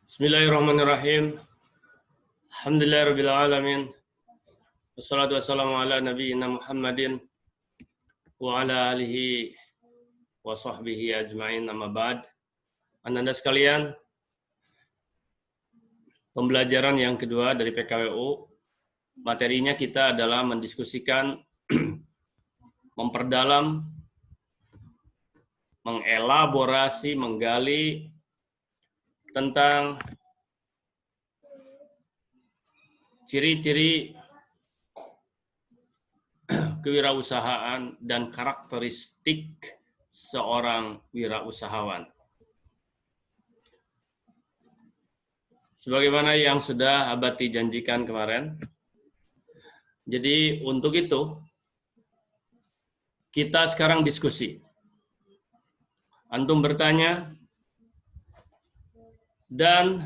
Bismillahirrahmanirrahim. Alhamdulillahirabbil alamin. Wassalatu wassalamu ala nabiyyina Muhammadin wa ala alihi wa sahbihi ajmain, amma ba'd. Anda sekalian, pembelajaran yang kedua dari PKWU, materinya kita adalah mendiskusikan, memperdalam, mengelaborasi, menggali tentang ciri-ciri kewirausahaan dan karakteristik seorang wirausahawan. Sebagaimana yang sudah Abati janjikan kemarin. Jadi untuk itu, kita sekarang diskusi. Antum bertanya, dan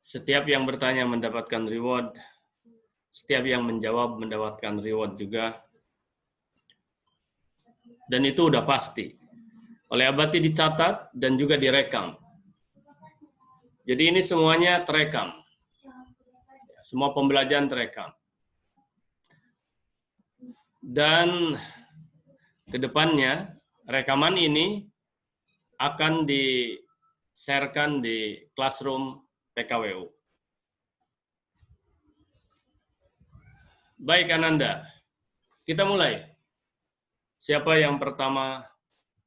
setiap yang bertanya mendapatkan reward, setiap yang menjawab mendapatkan reward juga. Dan itu udah pasti. Oleh Abati dicatat dan juga direkam. Jadi ini semuanya terekam. Semua pembelajaran terekam. Dan kedepannya rekaman ini akan di-sharekan di classroom PKWU. Baik Ananda, kita mulai. Siapa yang pertama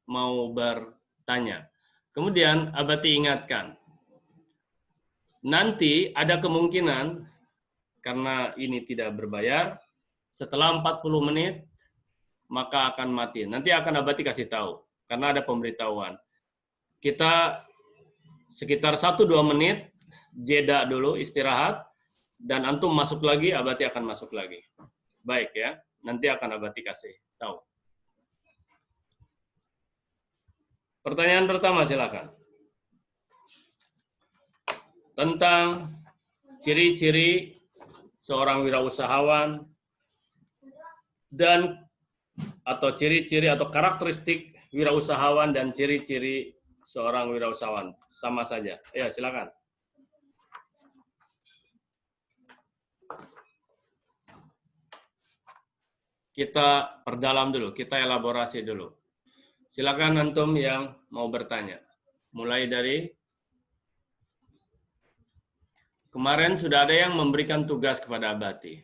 mau bertanya? Kemudian Abati ingatkan, nanti ada kemungkinan, karena ini tidak berbayar, setelah 40 menit, maka akan mati. Nanti akan Abati kasih tahu, karena ada pemberitahuan. Kita sekitar 1-2 menit, jeda dulu, istirahat, dan antum masuk lagi, Abati akan masuk lagi. Baik ya, nanti akan Abati kasih tahu. Pertanyaan pertama silakan. Tentang ciri-ciri seorang wirausahawan dan atau ciri-ciri atau karakteristik wirausahawan dan ciri-ciri seorang wirausahawan. Sama saja. Ya, silakan. Kita perdalam dulu, kita elaborasi dulu. Silakan antum yang mau bertanya. Mulai dari kemarin sudah ada yang memberikan tugas kepada Abati.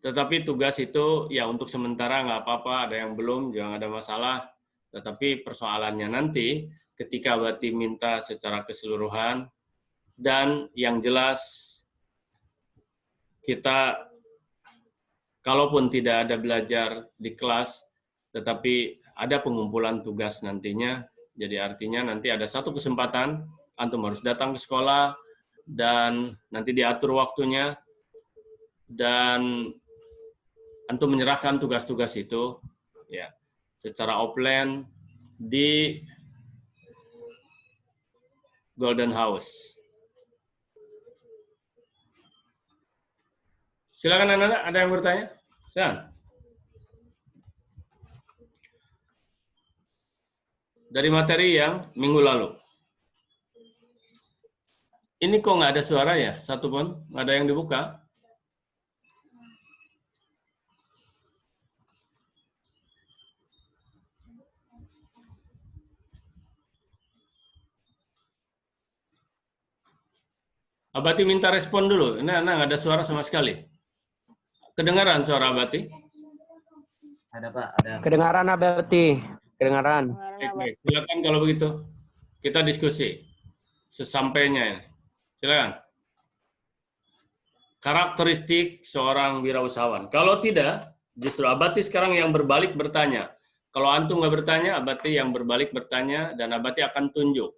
Tetapi tugas itu ya untuk sementara nggak apa-apa, ada yang belum, jangan ada masalah. Tetapi persoalannya nanti ketika Abati minta secara keseluruhan dan yang jelas kita kalaupun tidak ada belajar di kelas, tetapi ada pengumpulan tugas nantinya. Jadi artinya nanti ada satu kesempatan, antum harus datang ke sekolah, dan nanti diatur waktunya, dan antum menyerahkan tugas-tugas itu ya secara offline di Golden House. Silakan Anda, ada yang bertanya? Silakan. Dari materi yang minggu lalu. Ini kok nggak ada suara ya? Satu pun? Nggak ada yang dibuka? Abati minta respon dulu. Ini nggak ada suara sama sekali. Kedengaran suara Abati? Ada Pak, ada. Kedengaran Abati, kedengaran. Baik. Silakan kalau begitu. Kita diskusi sesampainya. Silakan. Karakteristik seorang wirausahawan. Kalau tidak, justru Abati sekarang yang berbalik bertanya. Kalau antum nggak bertanya, Abati yang berbalik bertanya, dan Abati akan tunjuk.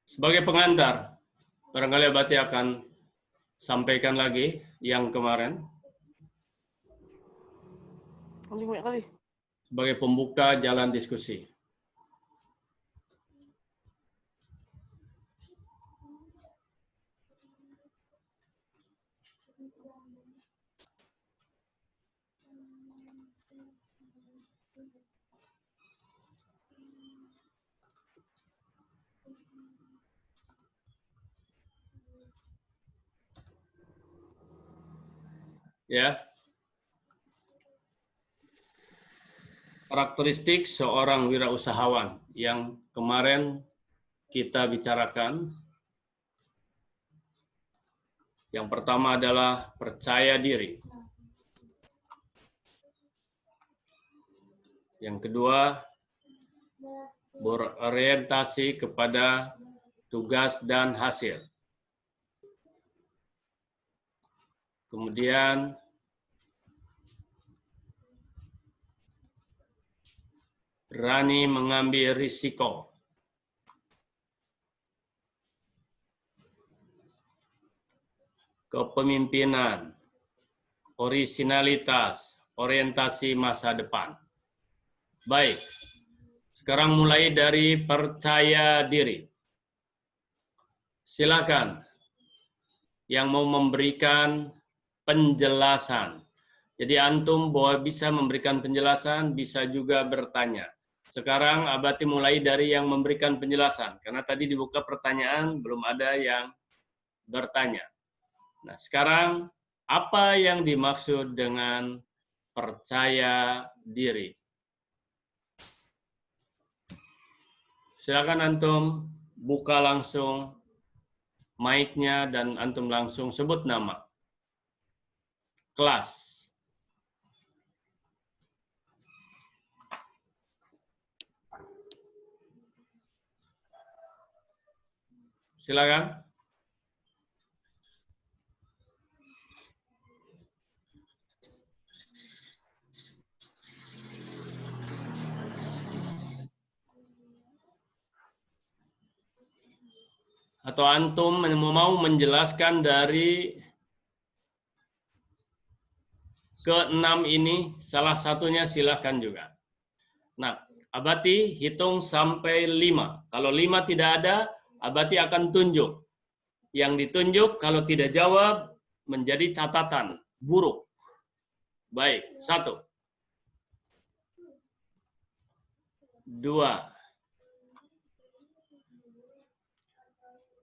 Sebagai pengantar, barangkali Abati akan sampaikan lagi yang kemarin. Sebagai pembuka jalan diskusi. Ya. Karakteristik seorang wirausahawan yang kemarin kita bicarakan. Yang pertama adalah percaya diri. Yang kedua, berorientasi kepada tugas dan hasil. Kemudian, berani mengambil risiko. Kepemimpinan, orisinalitas, orientasi masa depan. Baik, sekarang mulai dari percaya diri. Silakan yang mau memberikan penjelasan. Jadi antum bahwa bisa memberikan penjelasan, bisa juga bertanya. Sekarang Abati mulai dari yang memberikan penjelasan, karena tadi dibuka pertanyaan, belum ada yang bertanya. Nah, sekarang apa yang dimaksud dengan percaya diri? Silakan antum buka langsung mic-nya dan antum langsung sebut nama. Kelas. Silakan. Atau antum mau menjelaskan dari ke-6 ini, salah satunya silahkan juga. Nah, Abati hitung sampai 5. Kalau 5 tidak ada, Abati akan tunjuk. Yang ditunjuk kalau tidak jawab menjadi catatan buruk. Baik, 1, 2,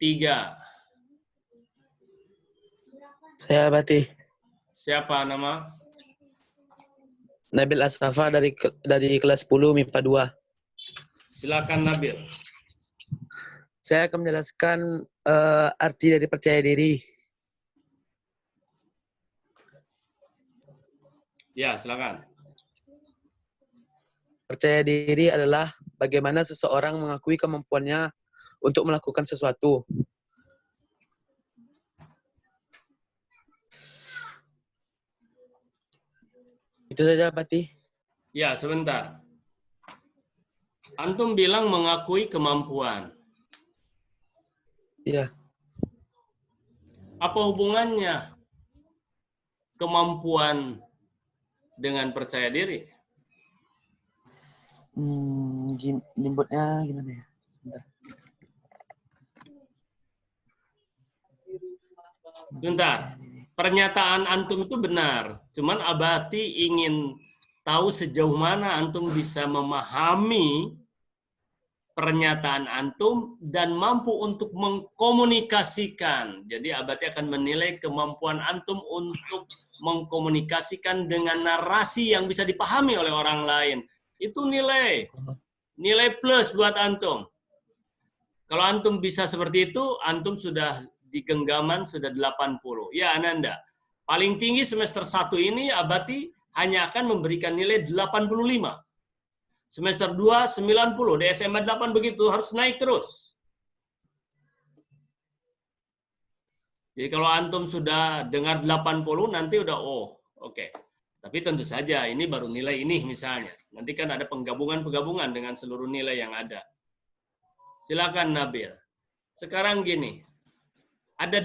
3. Saya Abati. Siapa nama? Nabil Asrafa dari kelas 10 MIPA 2. Silakan Nabil. Saya akan menjelaskan arti dari percaya diri. Ya, silakan. Percaya diri adalah bagaimana seseorang mengakui kemampuannya untuk melakukan sesuatu. Itu saja, Abati. Ya, sebentar. Antum bilang mengakui kemampuan. Iya. Apa hubungannya kemampuan dengan percaya diri? Nyebutnya gimana ya? Sebentar. Sebentar. Pernyataan antum itu benar. Cuman Abati ingin tahu sejauh mana antum bisa memahami pernyataan antum dan mampu untuk mengkomunikasikan. Jadi Abati akan menilai kemampuan antum untuk mengkomunikasikan dengan narasi yang bisa dipahami oleh orang lain. Itu nilai plus buat antum. Kalau antum bisa seperti itu, antum sudah di genggaman sudah 80. Ya, Ananda. Paling tinggi semester 1 ini Abati hanya akan memberikan nilai 85. Semester 2, 90. Di SMA 8 begitu, harus naik terus. Jadi kalau antum sudah dengar 80, nanti udah, oke. Tapi tentu saja ini baru nilai ini misalnya. Nanti kan ada penggabungan-penggabungan dengan seluruh nilai yang ada. Silakan Nabil. Sekarang gini, ada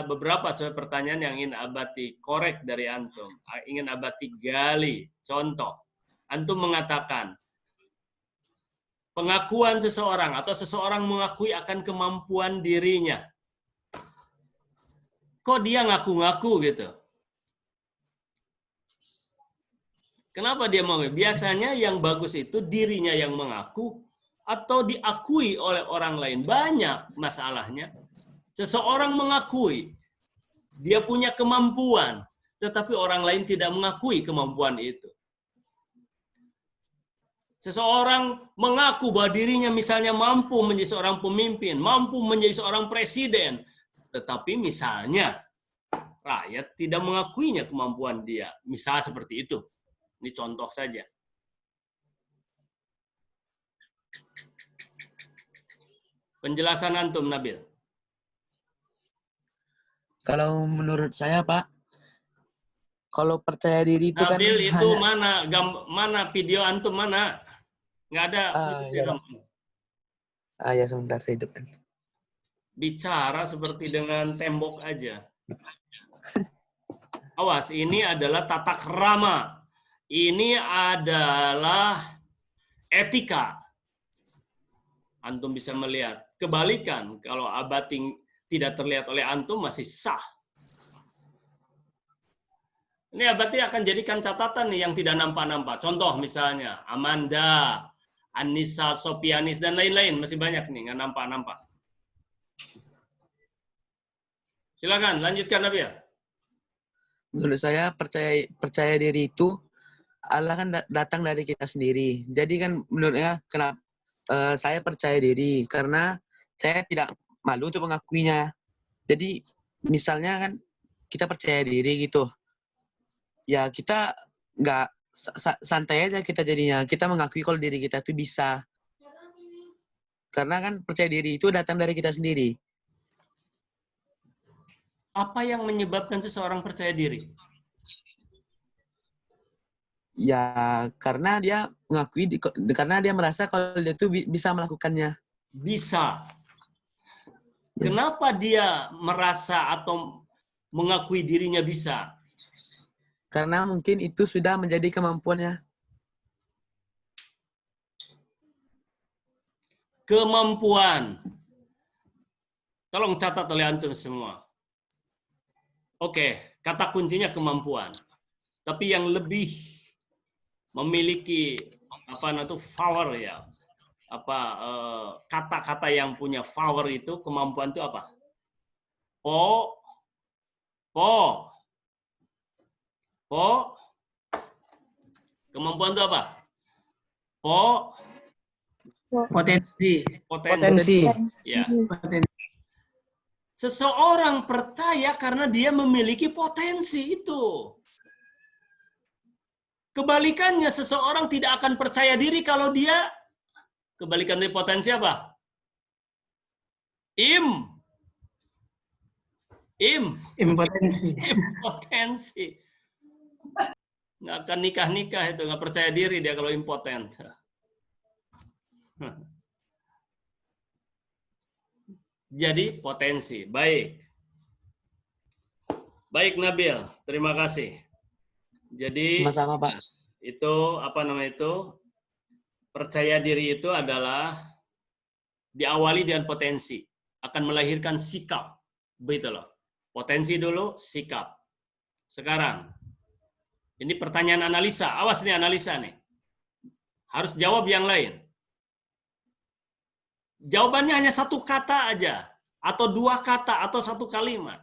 beberapa pertanyaan yang ingin Abati korek dari antum, ingin Abati gali. Contoh, antum mengatakan pengakuan seseorang atau seseorang mengakui akan kemampuan dirinya. Kok dia ngaku-ngaku gitu? Kenapa dia mau? Biasanya yang bagus itu dirinya yang mengaku atau diakui oleh orang lain. Banyak masalahnya. Seseorang mengakui dia punya kemampuan, tetapi orang lain tidak mengakui kemampuan itu. Seseorang mengaku bahwa dirinya misalnya mampu menjadi seorang pemimpin, mampu menjadi seorang presiden, tetapi misalnya rakyat tidak mengakuinya kemampuan dia. Misal seperti itu. Ini contoh saja. Penjelasan antum, Nabil. Kalau menurut saya, Pak, kalau percaya diri itu kan Nabil itu hanya mana video antum mana? Nggak ada. ya, Pak. Ya sebentar saya hidupkan. Bicara seperti dengan tembok aja. Awas, ini adalah tata krama. Ini adalah etika. Antum bisa melihat. Kebalikan, kalau Abati tidak terlihat oleh antum masih sah. Ini Abati akan jadikan catatan nih yang tidak nampak-nampak. Contoh misalnya, Amanda, Anissa, Sopianis, dan lain-lain. Masih banyak nih, nggak nampak-nampak. Silakan, lanjutkan Nabil. Menurut saya percaya diri itu Allah kan datang dari kita sendiri. Jadi kan menurutnya kenapa saya percaya diri karena saya tidak malu untuk mengakuinya. Jadi misalnya kan kita percaya diri gitu. Ya kita nggak santai aja kita jadinya. Kita mengakui kalau diri kita itu bisa. Karena kan percaya diri itu datang dari kita sendiri. Apa yang menyebabkan seseorang percaya diri? Ya karena dia mengakui, karena dia merasa kalau dia tuh bisa melakukannya. Bisa. Kenapa dia merasa atau mengakui dirinya bisa? Karena mungkin itu sudah menjadi kemampuannya. Kemampuan. Tolong catat oleh antum semua. Oke, kata kuncinya kemampuan. Tapi yang lebih memiliki power ya. Kata-kata yang punya power itu, kemampuan itu apa? Kemampuan itu apa? Potensi. Ya. Seseorang percaya karena dia memiliki potensi itu. Kebalikannya, seseorang tidak akan percaya diri kalau dia kebalikan dari potensi apa? Impotensi. Impotensi. Nggak akan nikah-nikah itu, nggak percaya diri dia kalau impoten. Jadi potensi. Baik Nabil, terima kasih. Jadi Sama-sama, Pak. Itu percaya diri itu adalah diawali dengan potensi, akan melahirkan sikap. Begitu loh. Potensi dulu, sikap. Sekarang ini pertanyaan analisa. Awas nih analisa nih. Harus jawab yang lain. Jawabannya hanya satu kata aja, atau dua kata, atau satu kalimat.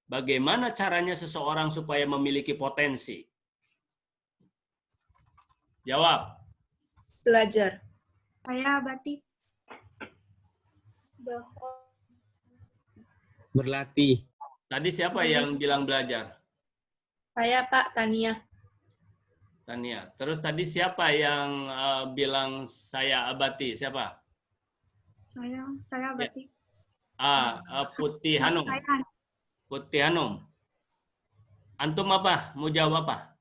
Bagaimana caranya seseorang supaya memiliki potensi? Jawab. Belajar. Saya Abati. Berlatih. Tadi siapa yang bilang belajar? Saya Pak Tania. Tania. Terus tadi siapa yang bilang saya Abati? Siapa? Saya Abati. Putih Hanum. Putih Hanum. Antum apa? Mau jawab apa?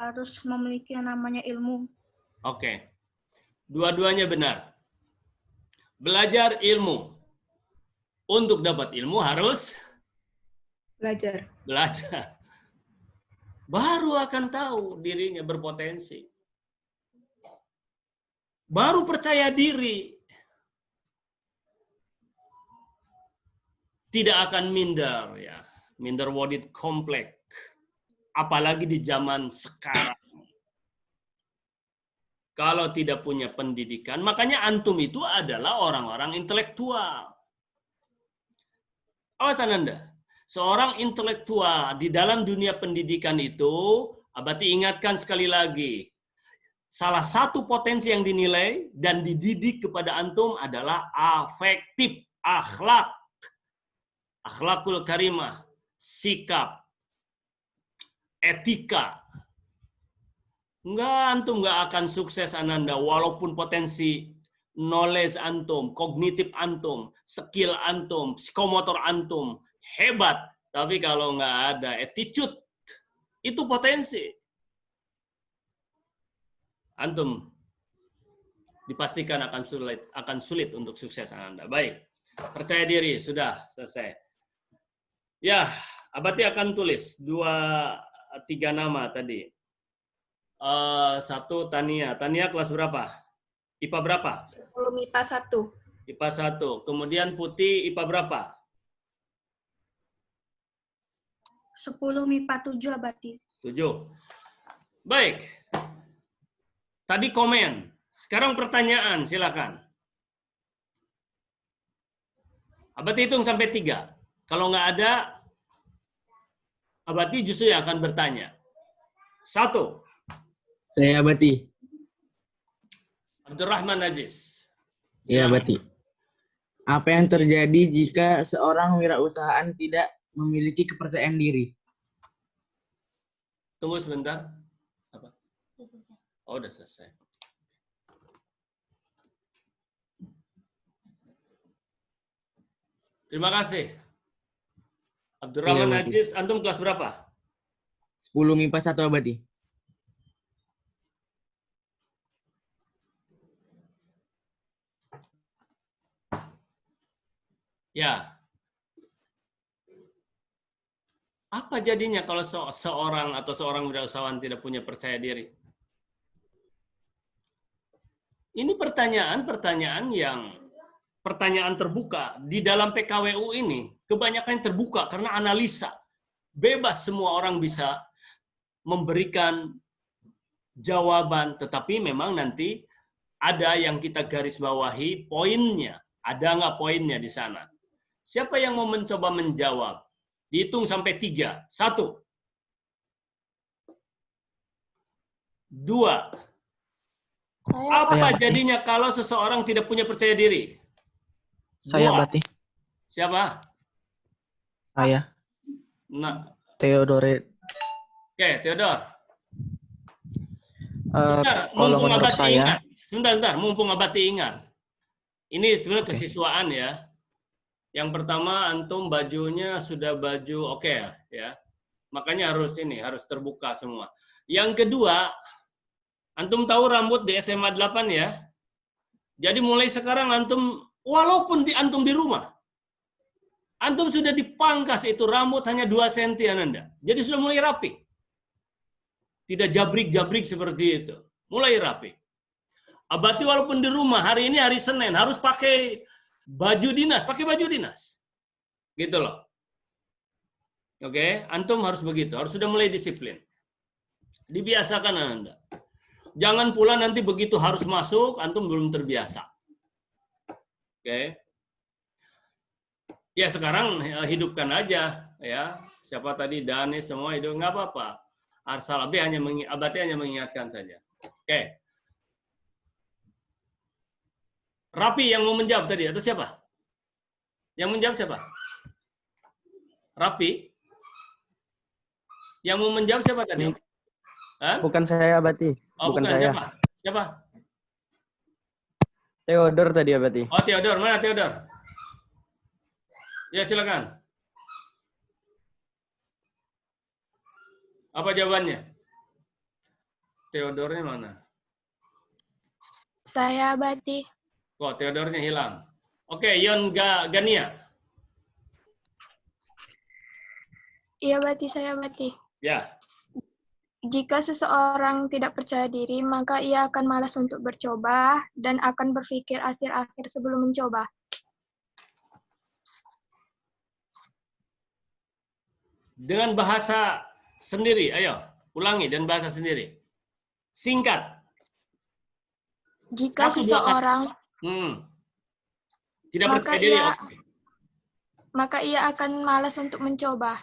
Harus memiliki yang namanya ilmu. Oke. Dua-duanya benar. Belajar ilmu. Untuk dapat ilmu harus Belajar. belajar. Baru akan tahu dirinya berpotensi. Baru percaya diri. Tidak akan minder ya. Minder wadid kompleks. Apalagi di zaman sekarang. Kalau tidak punya pendidikan, makanya antum itu adalah orang-orang intelektual. Awas Anda, seorang intelektual di dalam dunia pendidikan itu, Abati ingatkan sekali lagi, salah satu potensi yang dinilai dan dididik kepada antum adalah afektif, akhlak, akhlakul karimah, sikap, etika. Antum nggak akan sukses Ananda, walaupun potensi knowledge antum, kognitif antum, skill antum, psikomotor antum hebat, tapi kalau nggak ada attitude, itu potensi. Antum dipastikan akan sulit untuk sukses Anda. Baik, percaya diri, sudah selesai. Ya, Abati akan tulis 2-3 nama tadi. Satu Tania. Tania kelas berapa? IPA berapa? 10 MIPA 1. IPA 1. Kemudian Putih IPA berapa? 10 MIPA 7 Abati. 7. Baik. Tadi komen. Sekarang pertanyaan, silakan. Abati hitung sampai 3. Kalau nggak ada, Abati justru yang akan bertanya. 1. Saya Abati. Abdurrahman Najis. Iya, Abati. Apa yang terjadi jika seorang wirausahaan tidak memiliki kepercayaan diri? Tunggu sebentar. Apa? Oh, udah selesai. Terima kasih. Abdurrahman Iya, Abati. Najis, antum kelas berapa? 10 MIPA 1 Abati. Ya. Apa jadinya kalau seorang atau seorang wirausahawan tidak punya percaya diri? Ini pertanyaan yang pertanyaan terbuka. Di dalam PKWU ini, kebanyakan terbuka karena analisa. Bebas semua orang bisa memberikan jawaban, tetapi memang nanti ada yang kita garis bawahi poinnya. Ada nggak poinnya di sana? Siapa yang mau mencoba menjawab? Dihitung sampai 3. 1. 2. Apa jadinya kalau seseorang tidak punya percaya diri? Saya 2. Abati. Siapa? Saya Nah, Theodore. oke, Theodor. Kalau Mumpung menurut Abati saya, ingat. Sebentar, mumpung Abati ingat. Ini sebenarnya kesiswaan ya. Yang pertama, antum bajunya sudah baju oke ya. Makanya harus terbuka semua. Yang kedua, antum tahu rambut di SMA 8 ya. Jadi mulai sekarang antum, walaupun antum di rumah, antum sudah dipangkas itu rambut hanya 2 cm Anda. Jadi sudah mulai rapi. Tidak jabrik-jabrik seperti itu. Mulai rapi. Abati walaupun di rumah, hari ini hari Senin, harus pakai baju dinas. Gitu loh. Oke, antum harus begitu. Harus sudah mulai disiplin. Dibiasakan Anda. Jangan pula nanti begitu harus masuk, antum belum terbiasa. Oke. Ya sekarang hidupkan aja. Ya, siapa tadi Danis semua itu nggak apa-apa. Arsal Abati hanya mengingatkan saja. Oke. Rapi yang mau menjawab tadi atau siapa? Yang menjawab siapa? Rapi? Yang mau menjawab siapa tadi? Hah? bukan saya Abati. Oh, bukan saya. siapa? Siapa? Theodore tadi Abati. Oh, Theodor. Mana Theodor? Ya, silakan. Apa jawabannya? Theodornya mana? Saya Abati. Kok Theodornya hilang? Oke, Yon Gania. Iya Abati, saya Abati. Ya. Jika seseorang tidak percaya diri, maka ia akan malas untuk bercoba dan akan berpikir hasil akhir sebelum mencoba. Dengan bahasa sendiri, ayo ulangi dan bahasa sendiri. Singkat. Jika Satu, dua kata. seseorang Tidak Maka percaya diri. ia- Oke. maka ia akan malas untuk mencoba.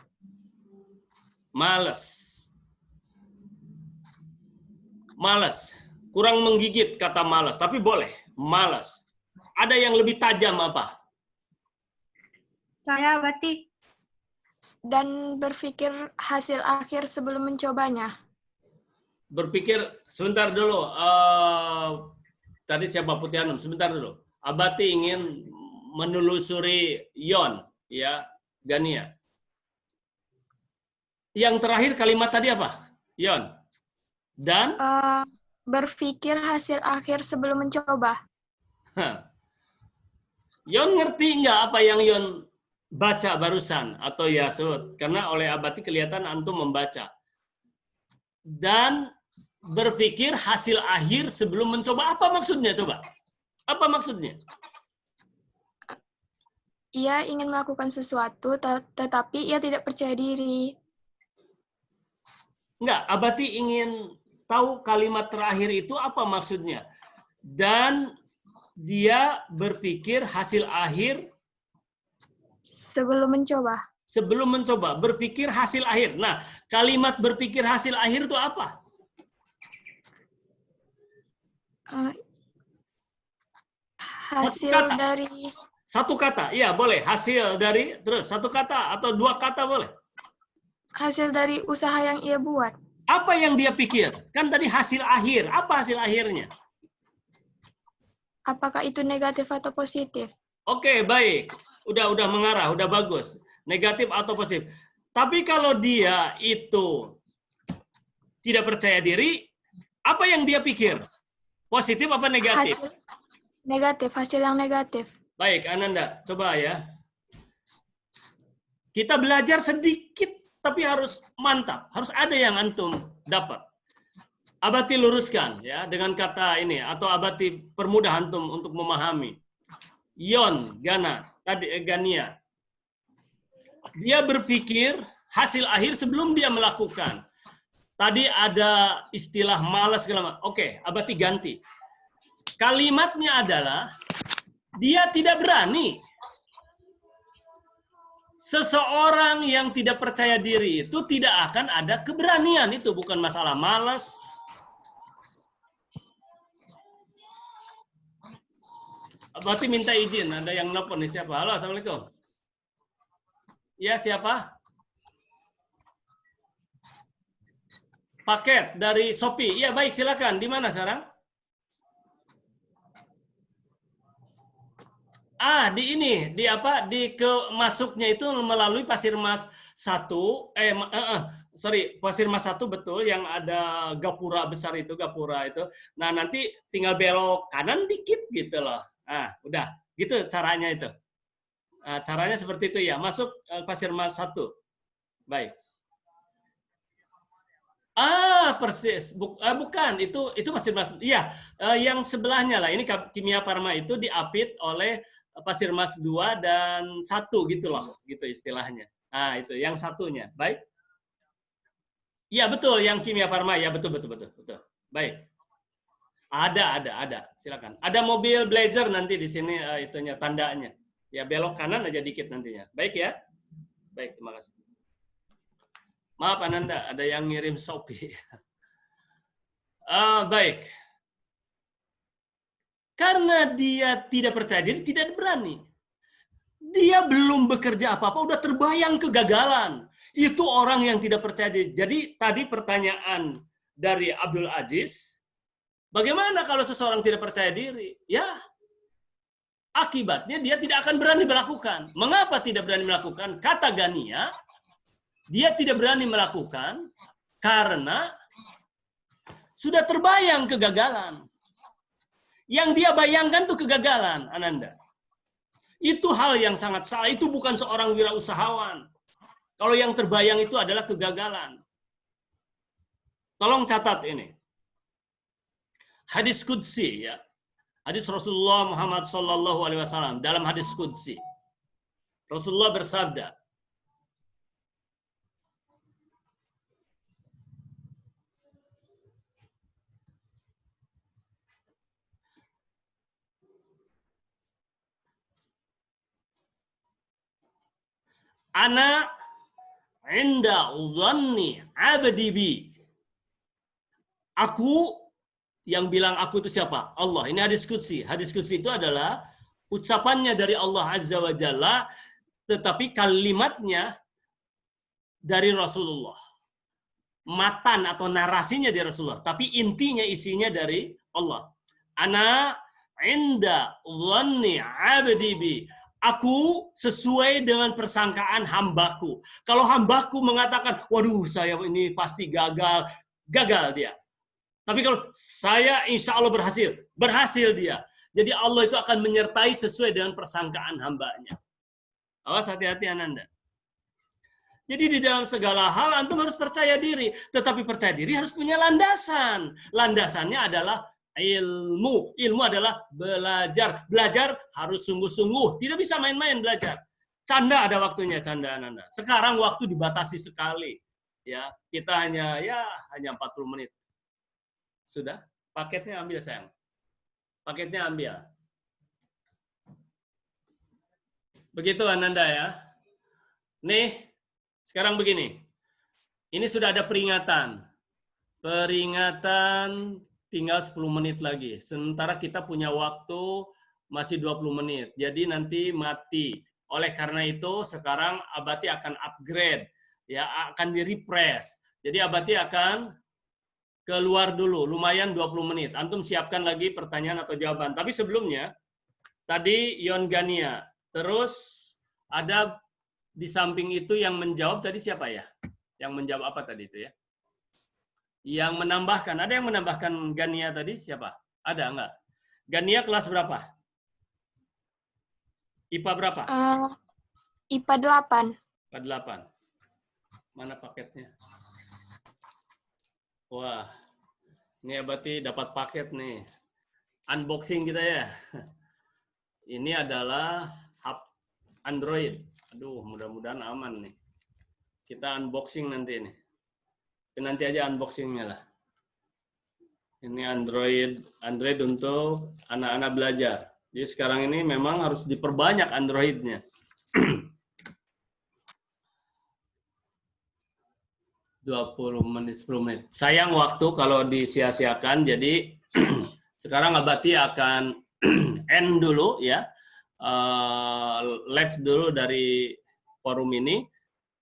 Malas. Malas. Kurang menggigit kata malas, tapi boleh. Malas. Ada yang lebih tajam apa? Saya Abati. Dan berpikir hasil akhir sebelum mencobanya. Berpikir, sebentar dulu. Tadi siapa Putianum? Sebentar dulu. Abati ingin menelusuri Yon, ya, Gania. Yang terakhir kalimat tadi apa? Yon. Dan Berpikir hasil akhir sebelum mencoba. Yon ngerti nggak apa yang Yon baca barusan atau Yasud? Karena oleh Abati kelihatan antum membaca. Dan berpikir hasil akhir sebelum mencoba. Apa maksudnya coba? Apa maksudnya? Ia ingin melakukan sesuatu, tetapi ia tidak percaya diri. Enggak, Abati ingin tahu kalimat terakhir itu apa maksudnya. Dan dia berpikir hasil akhir Sebelum mencoba. sebelum mencoba. Berpikir hasil akhir. Nah, kalimat berpikir hasil akhir itu apa? Hasil kata. dari Satu kata, iya boleh. Hasil dari, terus satu kata atau dua kata boleh. hasil dari usaha yang ia buat. Apa yang dia pikir? Kan tadi hasil akhir. Apa hasil akhirnya? Apakah itu negatif atau positif? Oke, baik. Udah mengarah, udah bagus. Negatif atau positif. Tapi kalau dia itu tidak percaya diri, apa yang dia pikir? Positif apa negatif? Negatif, hasil yang negatif. Baik, Ananda, coba ya. Kita belajar sedikit, tapi harus mantap. Harus ada yang antum dapat. Abati luruskan ya dengan kata ini, atau Abati permudah antum untuk memahami. Yon, Gania. Dia berpikir hasil akhir sebelum dia melakukan. Tadi ada istilah malas segala macam. Oke, Abati ganti. Kalimatnya adalah dia tidak berani. Seseorang yang tidak percaya diri itu tidak akan ada keberanian. Itu bukan masalah malas. Berarti minta izin. Ada yang nelfon nih, siapa? Halo, Assalamualaikum. Ya, siapa? Paket dari Shopee. Iya, baik, silakan. Di mana sekarang? Di ini, di apa? Di masuknya itu melalui Pasir Mas 1, Pasir Mas 1 betul yang ada gapura besar itu, gapura itu. Nah, nanti tinggal belok kanan dikit gitu loh. Udah. Gitu caranya itu. Caranya seperti itu ya. Masuk Pasir Mas 1. Baik. Persis. Bukan, itu Pasir Mas. Iya, yang sebelahnya lah. Ini Kimia Farma itu diapit oleh Pasir Mas 2 dan 1 gitu loh, gitu istilahnya. Itu yang satunya. Baik. Iya, betul yang Kimia Farma. Ya, betul. Baik. Ada. Silakan. Ada mobil Blazer nanti di sini itunya tandanya. Ya, belok kanan aja dikit nantinya. Baik ya. Baik, terima kasih. Maaf Ananda, ada yang ngirim Shopee. Baik. Karena dia tidak percaya diri, tidak berani. Dia belum bekerja apa-apa, udah terbayang kegagalan. Itu orang yang tidak percaya diri. Jadi tadi pertanyaan dari Abdul Aziz, bagaimana kalau seseorang tidak percaya diri? Ya, akibatnya dia tidak akan berani melakukan. Mengapa tidak berani melakukan? Kata Gania, dia tidak berani melakukan Karena sudah terbayang kegagalan. Yang dia bayangkan tuh kegagalan, Ananda. Itu hal yang sangat salah. Itu bukan seorang wirausahawan. Kalau yang terbayang itu adalah kegagalan. Tolong catat ini. Hadis Qudsi, ya. Hadis Rasulullah Muhammad SAW. Dalam hadis Qudsi. Rasulullah bersabda, Ana inda dhanni abdi bi. Aku, yang bilang aku itu siapa? Allah. Ini hadis qudsi. Hadis qudsi itu adalah ucapannya dari Allah Azza wa Jalla, tetapi kalimatnya dari Rasulullah. Matan atau narasinya dari Rasulullah, tapi intinya isinya dari Allah. Ana inda dhanni abdi bi. Aku sesuai dengan persangkaan hambaku. Kalau hambaku mengatakan, waduh saya ini pasti gagal, gagal dia. Tapi kalau saya insya Allah berhasil, berhasil dia. Jadi Allah itu akan menyertai sesuai dengan persangkaan hambanya. Awas hati-hati Ananda. Jadi di dalam segala hal antum harus percaya diri. Tetapi percaya diri harus punya landasan. Landasannya adalah ilmu. Ilmu adalah belajar. Belajar harus sungguh-sungguh. Tidak bisa main-main belajar. Canda ada waktunya, canda Ananda. Sekarang waktu dibatasi sekali. Ya, kita hanya 40 menit. Sudah? Paketnya ambil sayang. Paketnya ambil. Begitu Ananda ya. Nih, sekarang begini. Ini sudah ada peringatan. Peringatan tinggal 10 menit lagi. Sementara kita punya waktu masih 20 menit. Jadi nanti mati. Oleh karena itu sekarang Abati akan upgrade. Ya, akan di-refresh. Jadi Abati akan keluar dulu. Lumayan 20 menit. Antum siapkan lagi pertanyaan atau jawaban. Tapi sebelumnya, tadi Yon Gania. Terus ada di samping itu yang menjawab tadi siapa ya? Yang menjawab apa tadi itu ya? Yang menambahkan, ada yang menambahkan Gania tadi siapa? Ada enggak? Gania kelas berapa? IPA berapa? IPA 8. IPA 8. Mana paketnya? Wah, ini Abati dapat paket nih. Unboxing kita ya. Ini adalah hub Android. Aduh, mudah-mudahan aman nih. Kita unboxing nanti nih. Nanti aja unboxingnya lah. Ini Android untuk anak-anak belajar. Jadi sekarang ini memang harus diperbanyak Androidnya. 20 menit, 10 menit. Sayang waktu kalau disia-siakan. Jadi sekarang Abati akan end dulu ya. Live dulu dari forum ini.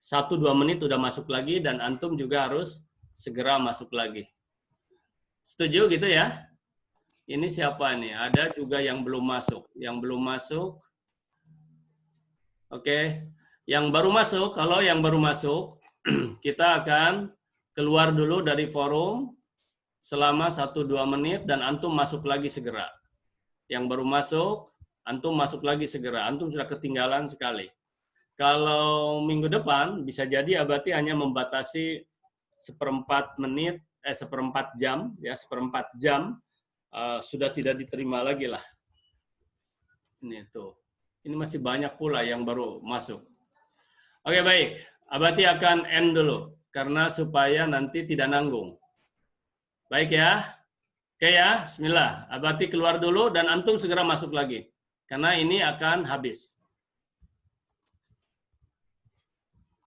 1-2 menit udah masuk lagi dan antum juga harus segera masuk lagi. Setuju gitu ya? Ini siapa nih? Ada juga yang belum masuk. Yang belum masuk. Oke. Yang baru masuk, kalau yang baru masuk, kita akan keluar dulu dari forum selama 1-2 menit dan antum masuk lagi segera. Yang baru masuk, antum masuk lagi segera. Antum sudah ketinggalan sekali. Kalau minggu depan bisa jadi Abati hanya membatasi 1/4 menit, 1/4 jam, ya 1/4 jam sudah tidak diterima lagi lah. Ini tuh, ini masih banyak pula yang baru masuk. Oke baik, Abati akan end dulu karena supaya nanti tidak nanggung. Baik ya, oke ya, Bismillah. Abati keluar dulu dan antum segera masuk lagi karena ini akan habis.